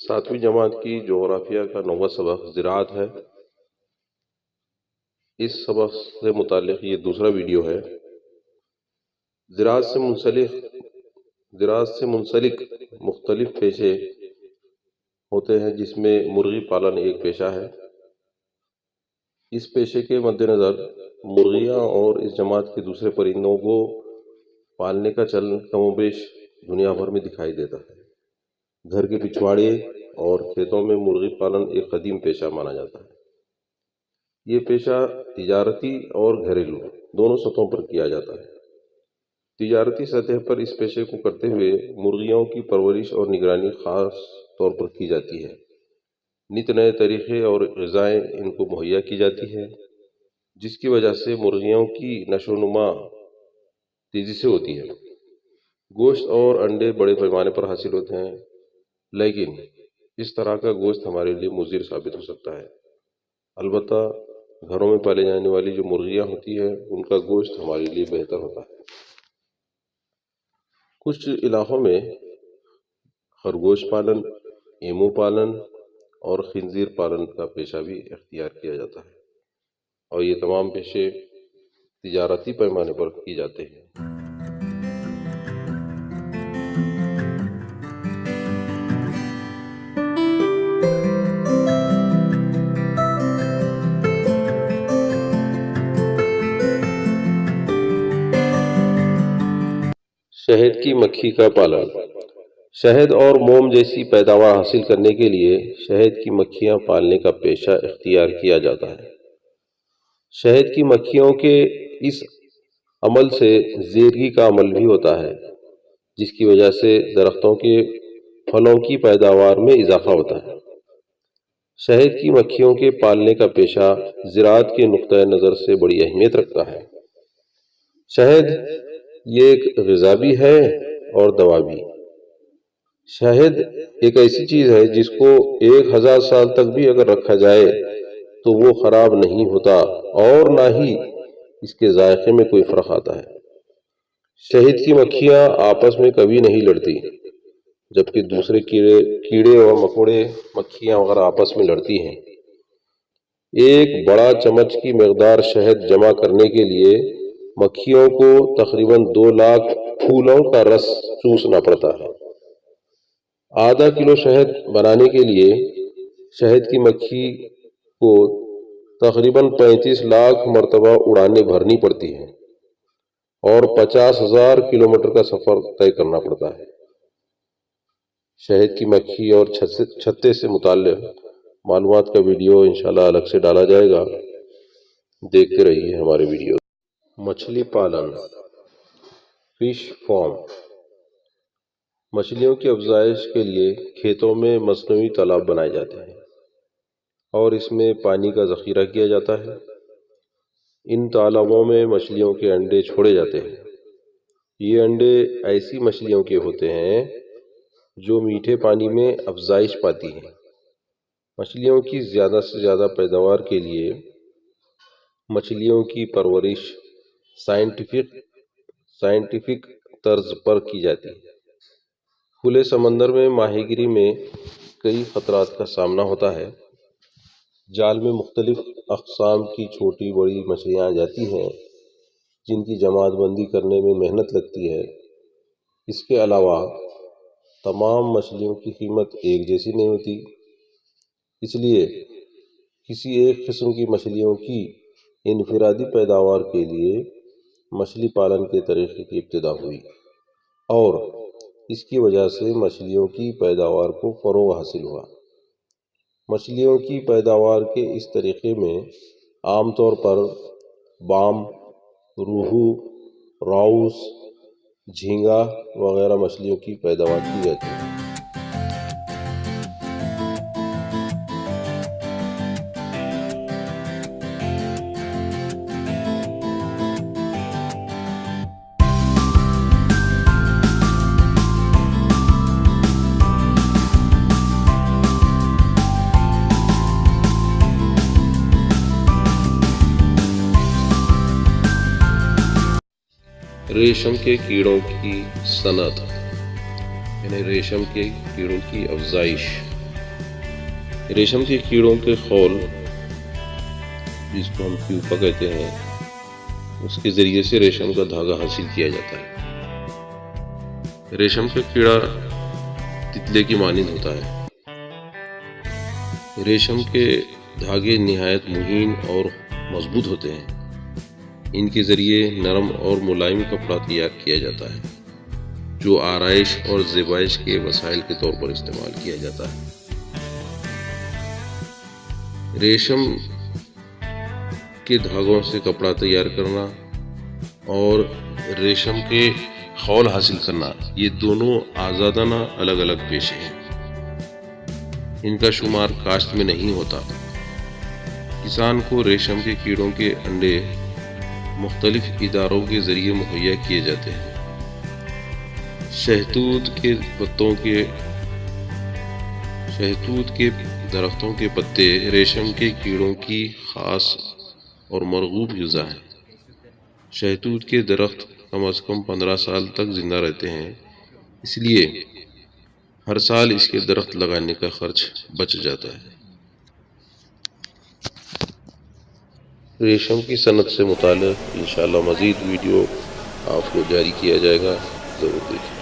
ساتویں جماعت کی جغرافیہ کا 9واں سبق زراعت ہے۔ اس سبق سے متعلق یہ دوسرا ویڈیو ہے۔ زراعت سے منسلک مختلف پیشے ہوتے ہیں، جس میں مرغی پالن ایک پیشہ ہے۔ اس پیشے کے مد نظر مرغیاں اور اس جماعت کے دوسرے پرندوں کو پالنے کا چلن کم و بیش دنیا بھر میں دکھائی دیتا ہے۔ گھر کے پچھواڑے اور کھیتوں میں مرغی پالن ایک قدیم پیشہ مانا جاتا ہے۔ یہ پیشہ تجارتی اور گھریلو دونوں سطحوں پر کیا جاتا ہے۔ تجارتی سطح پر اس پیشے کو کرتے ہوئے مرغیوں کی پرورش اور نگرانی خاص طور پر کی جاتی ہے۔ نت نئے طریقے اور غذائیں ان کو مہیا کی جاتی ہے، جس کی وجہ سے مرغیوں کی نشو و نما تیزی سے ہوتی ہے۔ گوشت اور انڈے بڑے پیمانے پر حاصل ہوتے ہیں، لیکن اس طرح کا گوشت ہمارے لیے مضر ثابت ہو سکتا ہے۔ البتہ گھروں میں پالے جانے والی جو مرغیاں ہوتی ہیں، ان کا گوشت ہمارے لیے بہتر ہوتا ہے۔ کچھ علاقوں میں خرگوش پالن، ایمو پالن اور خنزیر پالن کا پیشہ بھی اختیار کیا جاتا ہے، اور یہ تمام پیشے تجارتی پیمانے پر کی جاتے ہیں۔ شہد کی مکھی کا پالن۔ شہد اور موم جیسی پیداوار حاصل کرنے کے لیے شہد کی مکھیاں پالنے کا پیشہ اختیار کیا جاتا ہے۔ شہد کی مکھیوں کے اس عمل سے زیرگی کا عمل بھی ہوتا ہے، جس کی وجہ سے درختوں کے پھلوں کی پیداوار میں اضافہ ہوتا ہے۔ شہد کی مکھیوں کے پالنے کا پیشہ زراعت کے نقطۂ نظر سے بڑی اہمیت رکھتا ہے۔ شہد یہ ایک غذا بھی ہے اور دوا بھی۔ شہد ایک ایسی چیز ہے جس کو 1000 سال تک بھی اگر رکھا جائے تو وہ خراب نہیں ہوتا، اور نہ ہی اس کے ذائقے میں کوئی فرق آتا ہے۔ شہد کی مکھیاں آپس میں کبھی نہیں لڑتی، جبکہ دوسرے کیڑے اور مکوڑے مکھیاں وغیرہ آپس میں لڑتی ہیں۔ ایک بڑا چمچ کی مقدار شہد جمع کرنے کے لیے مکھیوں کو تقریباً 2 لاکھ پھولوں کا رس چوسنا پڑتا ہے۔ آدھا کلو شہد بنانے کے لیے شہد کی مکھی کو تقریباً 35 لاکھ مرتبہ اڑانیں بھرنی پڑتی ہیں اور 50,000 کلومیٹر کا سفر طے کرنا پڑتا ہے۔ شہد کی مکھی اور چھتے سے متعلق معلومات کا ویڈیو انشاءاللہ الگ سے ڈالا جائے گا، دیکھتے رہیے ہمارے ویڈیو۔ مچھلی پالن، فش فارم۔ مچھلیوں کی افزائش کے لیے کھیتوں میں مصنوعی تالاب بنائے جاتے ہیں اور اس میں پانی کا ذخیرہ کیا جاتا ہے۔ ان تالابوں میں مچھلیوں کے انڈے چھوڑے جاتے ہیں۔ یہ انڈے ایسی مچھلیوں کے ہوتے ہیں جو میٹھے پانی میں افزائش پاتی ہیں۔ مچھلیوں کی زیادہ سے زیادہ پیداوار کے لیے مچھلیوں کی پرورش سائنٹیفک طرز پر کی جاتی ہے۔ کھلے سمندر میں ماہی گیری میں کئی خطرات کا سامنا ہوتا ہے۔ جال میں مختلف اقسام کی چھوٹی بڑی مچھلیاں آ جاتی ہیں، جن کی جماعت بندی کرنے میں محنت لگتی ہے۔ اس کے علاوہ تمام مچھلیوں کی قیمت ایک جیسی نہیں ہوتی، اس لیے کسی ایک قسم کی مچھلیوں کی انفرادی پیداوار کے لیے مچھلی پالن کے طریقے کی ابتدا ہوئی، اور اس کی وجہ سے مچھلیوں کی پیداوار کو فروغ حاصل ہوا۔ مچھلیوں کی پیداوار کے اس طریقے میں عام طور پر بام، روہو، راؤس، جھینگا وغیرہ مچھلیوں کی پیداوار کی جاتی ہے۔ ریشم کے کیڑوں کی صنعت، یعنی ریشم کے کیڑوں کی افزائش۔ ریشم کے کیڑوں کے خول، جس کو ہم پیوپا کہتے ہیں، اس کے ذریعے سے ریشم کا دھاگا حاصل کیا جاتا ہے۔ ریشم کا کیڑا تتلے کی مانند ہوتا ہے۔ ریشم کے دھاگے نہایت مہین اور مضبوط ہوتے ہیں۔ ان کے ذریعے نرم اور ملائم کپڑا تیار کیا جاتا ہے، جو آرائش اور زیبائش کے وسائل کے طور پر استعمال کیا جاتا ہے۔ ریشم کے دھاگوں سے کپڑا تیار کرنا اور ریشم کے خول حاصل کرنا، یہ دونوں آزادانہ الگ الگ پیشے ہیں۔ ان کا شمار کاشت میں نہیں ہوتا۔ کسان کو ریشم کے کیڑوں کے انڈے مختلف اداروں کے ذریعے مہیا کیے جاتے ہیں۔ شہتوت کے درختوں کے پتے ریشم کے کیڑوں کی خاص اور مرغوب غذا ہیں۔ شہتوت کے درخت کم از کم 15 سال تک زندہ رہتے ہیں، اس لیے ہر سال اس کے درخت لگانے کا خرچ بچ جاتا ہے۔ ریشم کی صنعت سے متعلق انشاءاللہ مزید ویڈیو آپ کو جاری کیا جائے گا، ضرور دیکھیں۔